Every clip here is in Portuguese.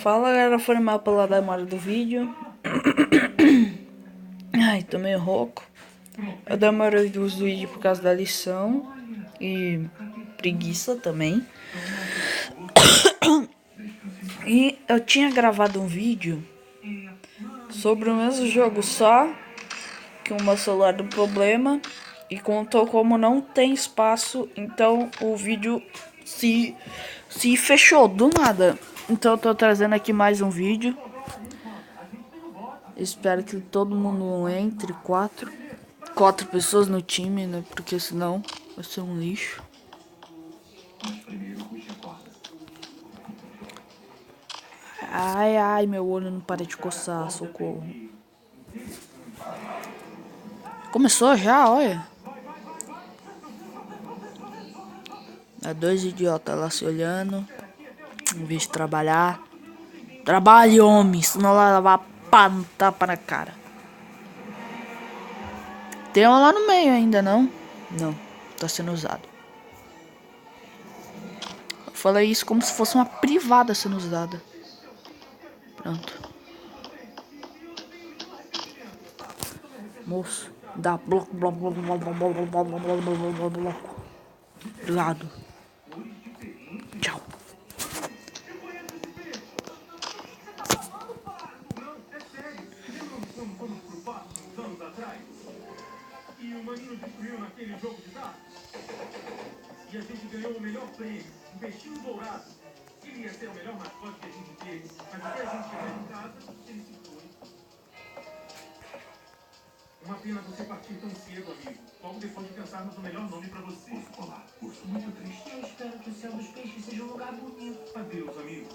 Fala galera, foi mal pela demora do vídeo. Ai, tô meio rouco. Eu demorei dos vídeos por causa da lição e preguiça também. E eu tinha gravado um vídeo sobre o mesmo jogo, só que o meu celular deu problema e contou como não tem espaço, então o vídeo se fechou do nada. Então eu tô trazendo aqui mais um vídeo. Espero que todo mundo entre, quatro pessoas no time, né? Porque senão vai ser um lixo. Ai, ai, meu olho não para de coçar, socorro. Começou já, olha. É dois idiotas lá se olhando, em vez de trabalhar. Trabalhe, homem, senão lá levar pá no tapa na cara. Tem uma lá no meio ainda, não? Não, tá sendo usado. Eu falei isso como se fosse uma privada sendo usada. Pronto. Moço, dá bloco, bloco, bloco, bloco, bloco, bloco, bloco, bloco, bloco, bloco, bloco. Obrigado. Tchau. E o Maninho destruiu naquele jogo de dados. E a gente ganhou o melhor prêmio, um peixinho dourado. Ele ia ser o melhor mascote que a gente teve, mas até a gente chegar em casa, ele se foi. Uma pena você partir tão cedo, amigo. Logo depois de pensarmos no melhor nome pra você. Urso polar, urso muito triste. Eu espero que o céu dos peixes seja um lugar bonito. Adeus, amigo.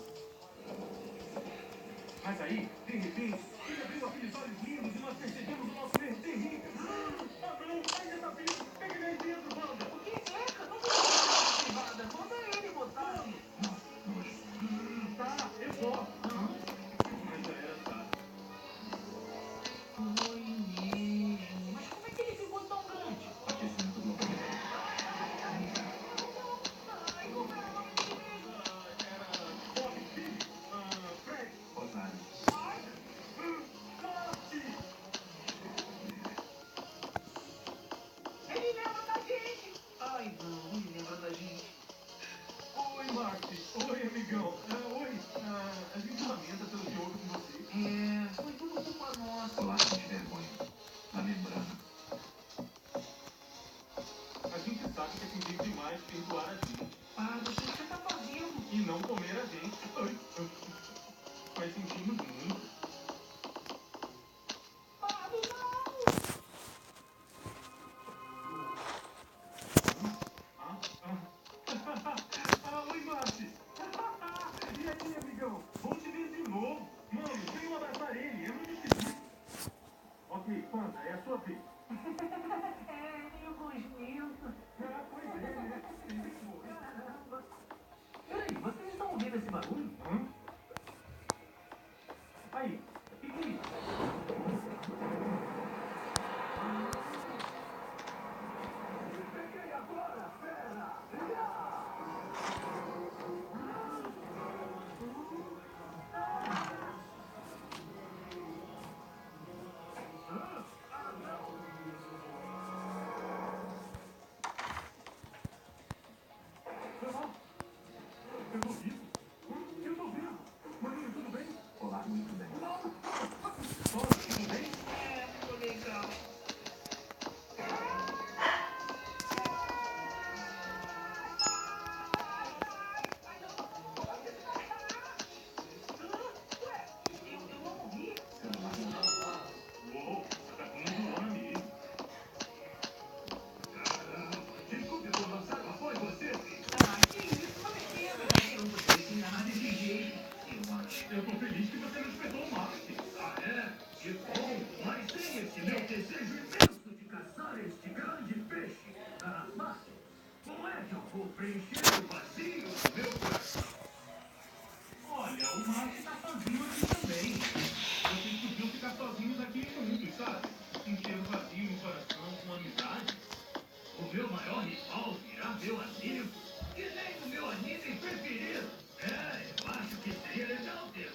Mas aí, de repente, ele abriu aqueles olhos lindos e nós percebemos o nosso erro terrível. Ah, não, ainda tá vivo. Pega ele aí dentro, Wanda. O que é? Não precisa privada. Manda ele botar. Tá, eu vou. Mas já era tarde. Foi mesmo. Mas como é que ele ficou tão grande? Aquecimento global. Ai, como era o nome dele mesmo? Era Bob, Fred, Rosário. Ele lembra da gente. Ai, não, ele lembra da gente. Oi, Marty. Oi, amigão. Oi. A gente lamenta pelo que houve com você. Foi tudo culpa nossa. Olá, gente vergonha. Tá lembrando. A gente sabe que é pedir demais perdoar a gente. Ah, você o que você tá fazendo? E não comer a gente. Ai. Mas sentimos muito. Oi, Marty. E aí, amigão? Bom te ver de novo. Mano, venham abraçar ele. É muito esquisito. Ok, Panda, é a sua vez. Meio gosmento. Pois é, né? Caramba. Peraí, vocês estão ouvindo esse barulho? Aí, o que é isso? Peguei agora, fera! Eu tô vivo? Eu tô vivo! Maninho, tudo bem? Olá, muito bem. Tudo bem? Tô legal. Eu não morri? Uou, tá com um nome. Desculpe por lançar, mas foi você? Que isso? Não me entendo. Eu não gostei de nada desse jeito. Eu tô feliz que você não espetou o Marte. Ah, é? Que bom. Mas sem esse meu desejo imenso de caçar este grande peixe. Marte, como é que eu vou preencher o vazio do meu coração? Olha, o Marte tá sozinho aqui também. Vocês podiam ficar sozinhos aqui juntos, sabe? Encher o vazio no coração com amizade. O meu maior rival virá meu amigo. Que nem o meu anime preferido. Eu acho que seria legal ter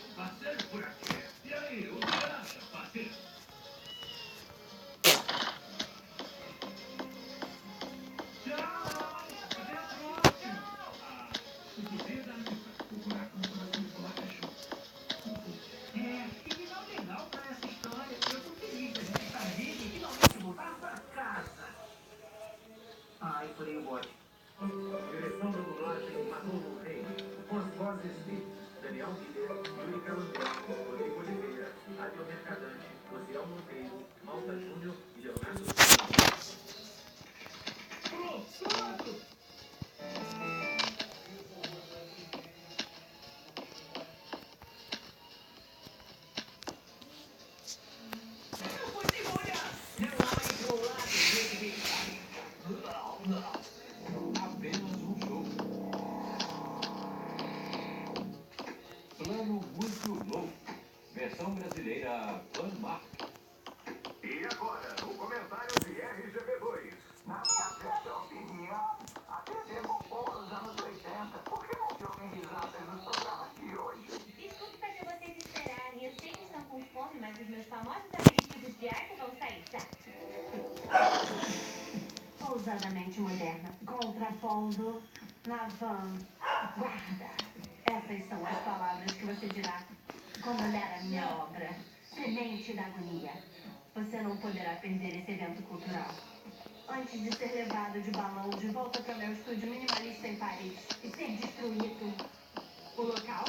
pelos blocos, Rodrigo Oliveira, Adil Mercadante, Osiel Monteiro, Malta Júnior e Leonardo Silva. Pronto! Apenas um jogo. Plano muito louco. Versão brasileira Plano Marco. E agora, o comentário de RGB2. Na minha certa opinião, a TV bombou nos anos 80. Por que não se organizassem nos programas de hoje? Desculpe fazer vocês esperarem. Eu sei que estão com fome, mas os meus famosos aperitivos de arte vão sair, tá? Ousadamente moderna. Contrapondo na vanguarda. Essas são as palavras que você dirá quando olhar a minha obra. Semente da agonia. Você não poderá perder esse evento cultural. Antes de ser levado de balão de volta para meu estúdio minimalista em Paris e ser destruído. O local?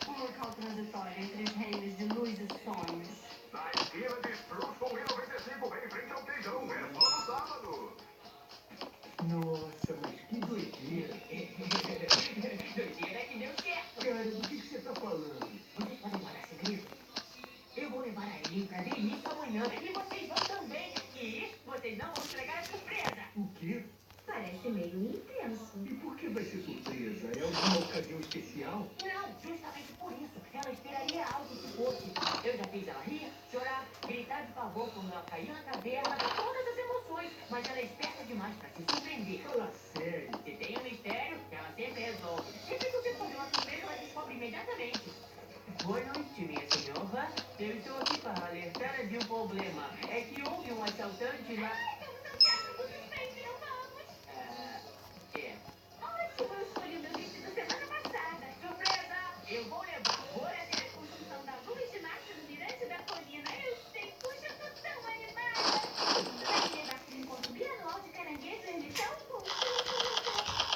Um local transitório entre os reinos de luz e sonhos. Na esquina de Spruce com I-95, bem em frente ao queijão. É só no sábado. Nossa, mas que doideira. Doideira que deu certo. Cara, do que você tá falando? Vocês podem guardar segredo? Eu vou levar a Ellie pra ver isso amanhã. E vocês vão também. E vocês não vão estragar a surpresa. O quê? Parece meio intenso. E por que vai ser surpresa? É alguma ocasião especial? Não, justamente por isso. Ela esperaria algo se fosse. Eu já fiz ela rir, chorar, gritar de pavor quando ela caía na caverna, todas as emoções. Mas ela é esperta demais pra se surpreender. Fala sério. Se tem um mistério, ela sempre resolve. Sempre que você fazer uma surpresa, ela descobre imediatamente. Boa noite, minha senhora. Eu estou aqui para alertar de um problema. É que houve um assaltante lá. Ótimo, eu escolhi meu vestido semana passada. Surpresa! Eu vou levar. Vou É a construção da luz de marcha no mirante da colina. Eu sei, puxa, eu tô tão animada. Vai me levar para um encontro bianual de caranguejos em Missão?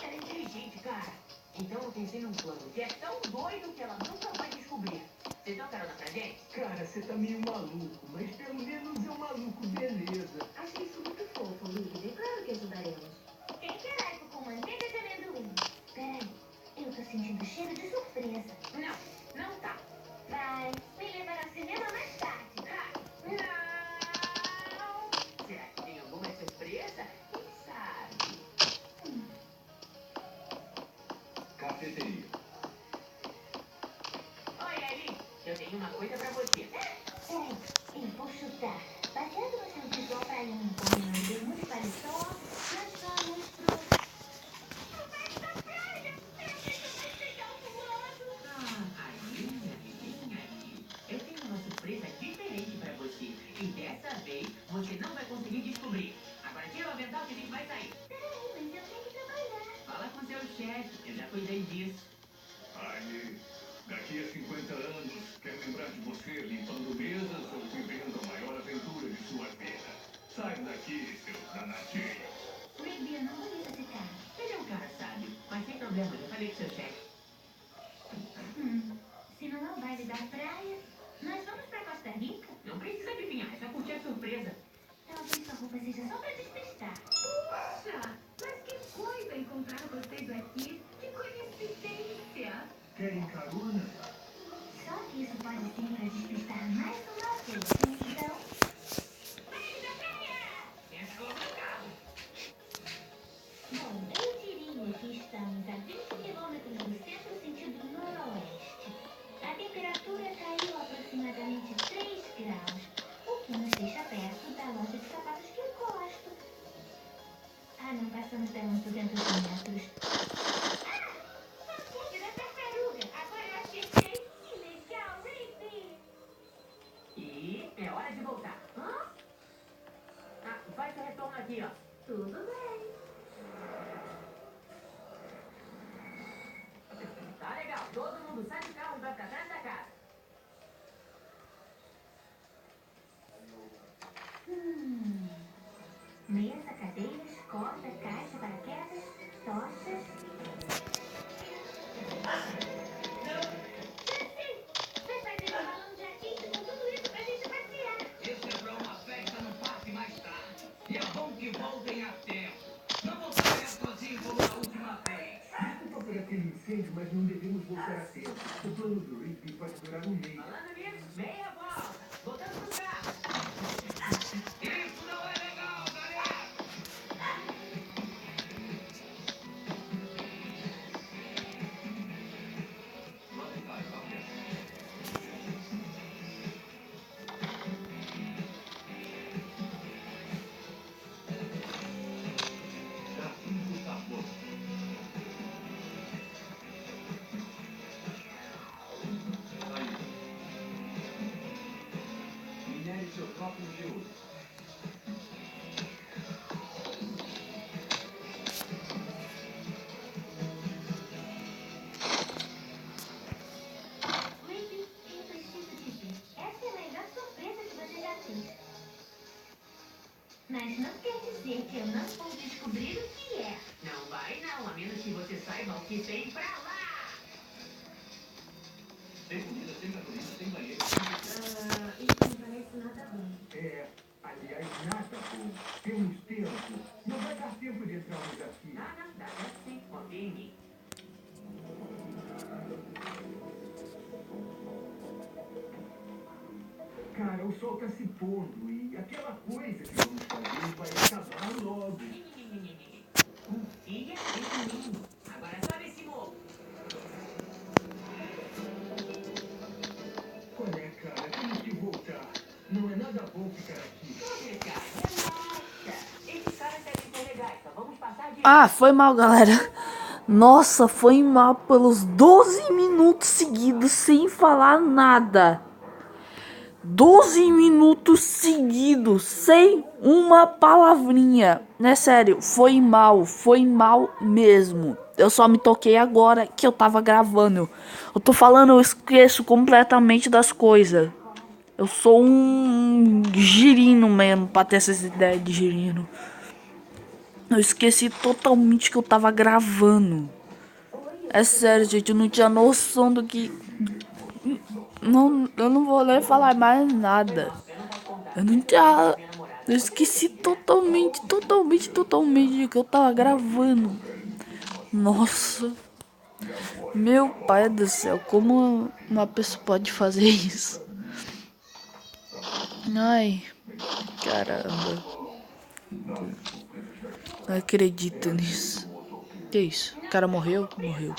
Ela é inteligente, cara. Então eu pensei num plano que é tão doido que ela nunca vai descobrir. Vocês dão carona pra gente? Cara, você tá meio maluco, mas pelo menos é um maluco, beleza. Achei isso muito fofo, líder. Claro que ajudaremos. Quem quer algo com manteiga de amendoim? Peraí, eu tô sentindo cheiro de surpresa. Não, não tá. Vai me levar ao cinema mais tarde. Não! Será que tem alguma surpresa? Quem sabe? Cafeteria. Oi, Ellie. Eu tenho uma coisa pra você. Peraí, eu vou chutar. Baseado no seu visual praiano combinando muito paletó, nós vamos pro... Eu tenho uma surpresa diferente pra você. E dessa vez, você não vai conseguir descobrir. Agora tira o avental que a gente vai sair. Peraí, mas eu tenho que trabalhar. Fala com seu chefe. Eu já cuidei disso. Aí, daqui a 50 anos, quero lembrar de você limpando mesas ou vivendo a maior aventura de sua vida. Saiam daqui, seu danadinho. Rigby, eu não conheço esse cara. Ele é um cara sábio, mas sem problema, eu falei com seu chefe. Se não é o baile da praia, nós vamos pra Costa Rica? Não precisa adivinhar, é só curtir a surpresa. Talvez sua roupa seja só pra despistar. Puxa, mas que coisa encontrar vocês aqui. Que coincidência. Querem carona? Só que isso pode ser pra despistar mais uma vez. Então... Baile da praia! Entra logo no carro. Bom, eu diria que estamos a 20 quilômetros do centro, sentido noroeste. A temperatura caiu aproximadamente 3 graus, o que nos deixa perto da loja de sapatos que eu gosto. Ah, não passamos da uns 200 metros. Ah! Foguete da tartaruga! Agora eu acertei! Que legal, Rigby! E é hora será tempo. O plano do Rigby pode durar um mês. Falando nisso, meia bola. Voltando pro carro. Isso não é legal, galera. Minere seu próprio de ouro. Ricky, eu preciso dizer, essa é a melhor surpresa que você já fez. Mas não quer dizer que eu não vou descobrir o que é. Não vai não, a menos que você saiba o que tem pra lá. Sem comida, sem gasolina, sem banheiro. Isso não parece nada bom. É, aliás, nada bom. Temos tempo. Não vai dar tempo de entrarmos aqui. Não, dá sim, confia em mim. Cara, o sol tá se pondo e aquela coisa que vamos fazer vai acabar logo. Confia em mim. Agora sobe esse morro. Qual é, cara? Temos que voltar. Não é nada bom ficar aqui. Olha, cara, relaxa. Esses caras devem ser legais, só vamos passar de... Ah, foi mal, galera. Nossa, foi mal pelos 12 minutos seguidos sem falar nada. 12 minutos seguidos sem uma palavrinha. É sério, foi mal mesmo. Eu só me toquei agora que eu tava gravando. Eu tô falando, eu esqueço completamente das coisas. Eu sou um girino mesmo, pra ter essas ideias de girino. Eu esqueci totalmente que eu tava gravando. É sério, gente, eu não tinha noção do que... Não, eu não vou nem falar mais nada. Eu não tinha... Eu esqueci totalmente de que eu tava gravando. Nossa. Meu pai do céu, como uma pessoa pode fazer isso? Ai, caramba. Não acredito nisso. Que isso? O cara morreu? Morreu.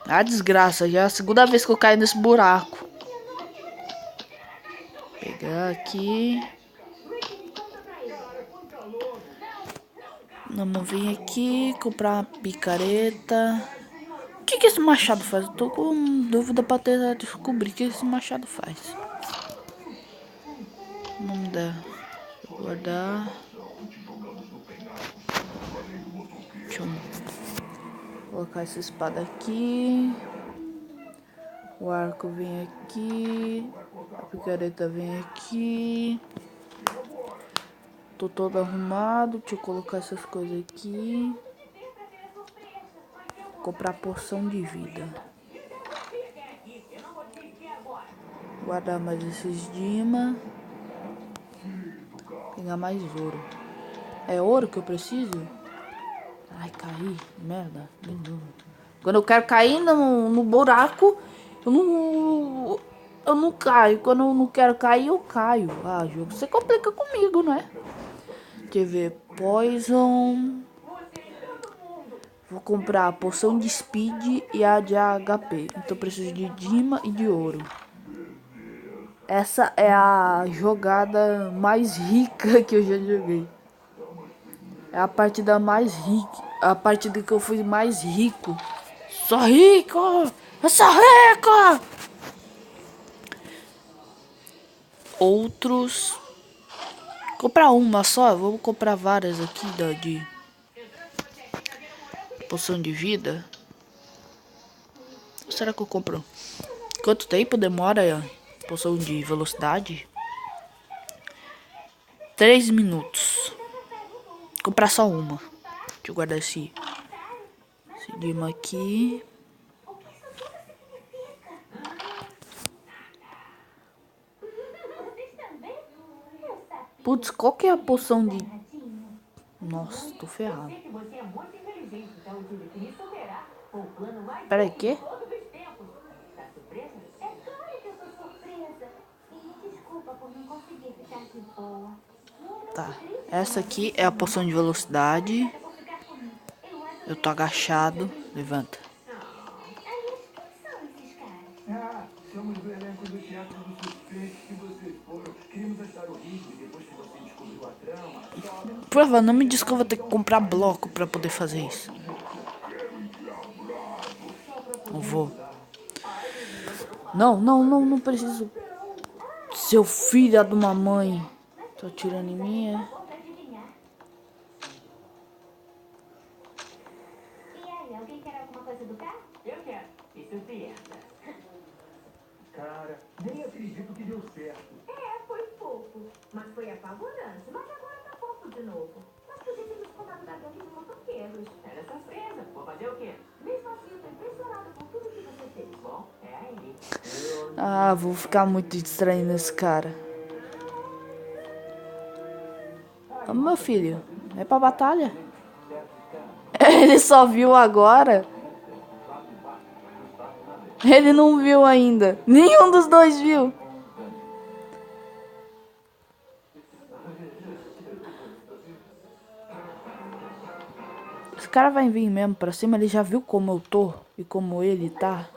Ah, desgraça, já é a segunda vez que eu caio nesse buraco. Pegar aqui. Vamos vir aqui, comprar uma picareta. O que esse machado faz? Eu tô com dúvida pra tentar descobrir o que esse machado faz. Vamos dar. Guardar. Deixa eu colocar essa espada aqui. O arco vem aqui. A picareta vem aqui. Tô todo arrumado. Deixa eu colocar essas coisas aqui. Comprar poção de vida. Guardar mais esses dima. Pegar mais ouro. É ouro que eu preciso? Ai, caí. Merda. De novo. Quando eu quero cair no buraco, eu não caio. Quando eu não quero cair, eu caio. Ah, jogo, você complica comigo, não é? Deixa eu ver. Poison. Vou comprar a poção de speed e a de HP. Então eu preciso de dima e de ouro. Essa é a jogada mais rica que eu já joguei. É a partida mais rica. A partida que eu fui mais rico. Sou rico! Eu sou rico! Outros. Comprar uma só. Vou comprar várias aqui de poção de vida. Ou será que eu compro? Quanto tempo demora a poção de velocidade? 3 minutos. Vou comprar só uma. Deixa eu guardar esse dima aqui. Putz, qual que é a poção de... Nossa, tô ferrado. Você é muito inteligente, então eu tive que me superar O plano mais Peraí, quê? todos os tempos. Tá surpresa? É claro que eu sou surpresa. E desculpa por não conseguir ficar de boa. Tá. Essa aqui é a poção de velocidade. Eu tô agachado. Levanta. Aliás, quem são esses caras? Ah, somos do elenco do Teatro do Suspense que vocês foram. Queríamos achar o ritmo e depois que você descobriu a trama. Por favor, não me diz que eu vou ter que comprar bloco pra poder fazer isso. Não vou. Não preciso. Seu filho de uma mãe. Tô tirando em mim, é? Bom pra adivinhar. E aí, alguém quer alguma coisa do carro? Eu quero. Me surpreenda. Cara, nem acredito que deu certo. Foi pouco. Mas foi apavorante. Mas agora tá pouco de novo. Nós podíamos contar da gangue de motoqueiros. Era surpresa. Vou fazer o quê? Mesmo assim, eu tô impressionada com tudo que você fez. Bom, é a Ellie. Ah, vou ficar muito distraindo esse cara. Ô, meu filho, é pra batalha? Ele só viu agora. Ele não viu ainda. Nenhum dos dois viu. Esse cara vai vir mesmo pra cima. Ele já viu como eu tô e como ele tá.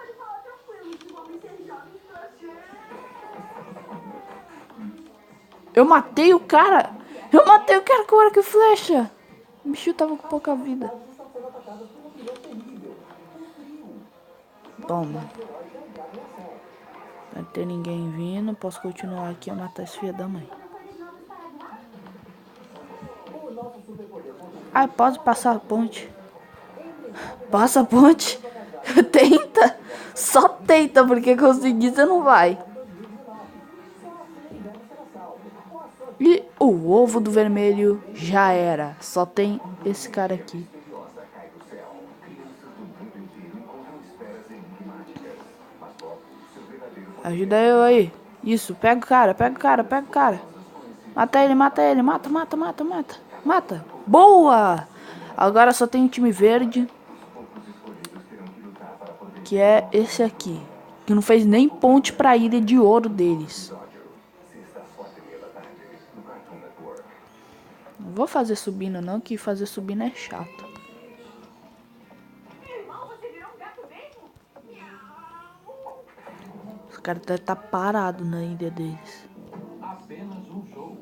Eu matei o cara. Eu matei o cara com arco e flecha. O bicho tava com pouca vida. Toma. Não tem ninguém vindo. Posso continuar aqui a matar esse filho da mãe. Ai, pode passar a ponte. Passa a ponte. Tenta. Só tenta, porque conseguir você não vai. E o ovo do vermelho já era. Só tem esse cara aqui. Ajuda eu aí. Isso, pega o cara, pega o cara, pega o cara. Mata ele, mata ele. Mata. Mata. Boa! Agora só tem o time verde. Que é esse aqui. Que não fez nem ponte pra ilha de ouro deles. Não vou fazer subindo não, que fazer subindo é chato. Irmão, você virou um gato mesmo? Os caras devem estar parados na ilha deles. Apenas um jogo.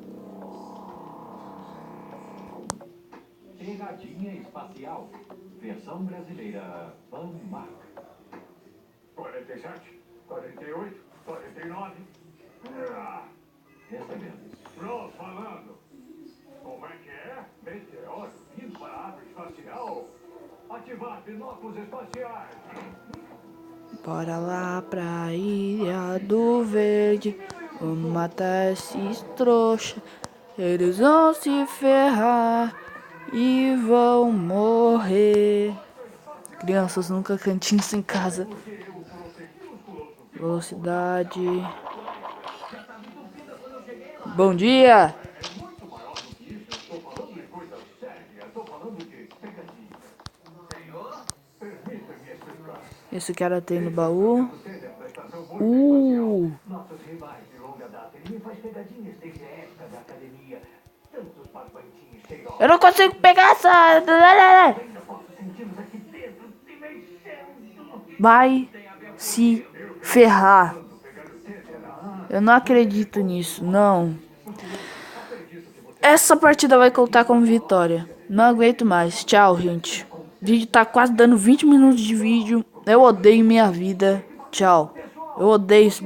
Pegadinha espacial. Versão brasileira. Van Mark. 47, 48, 49. Recebemos. Ross falando. Como é que é? Meteoro vindo para a água espacial? Ativar binóculos espaciais. Bora lá pra ilha do verde. Vamos matar esses trouxa. Eles vão se ferrar e vão morrer. Crianças, nunca cantem isso em casa. Velocidade. Bom dia. Esse cara tem no baú. Nossos rivais de longa data. Ele me faz pegadinhas desde a época da academia. Tantos barbantinhos cheirosos. Eu não consigo pegar essa. Ainda posso senti-los aqui dentro se mexendo. Vai se ferrar. Eu não acredito nisso, não. Essa partida vai contar como vitória. Não aguento mais. Tchau, gente. O vídeo tá quase dando 20 minutos de vídeo. Eu odeio minha vida. Tchau. Eu odeio esse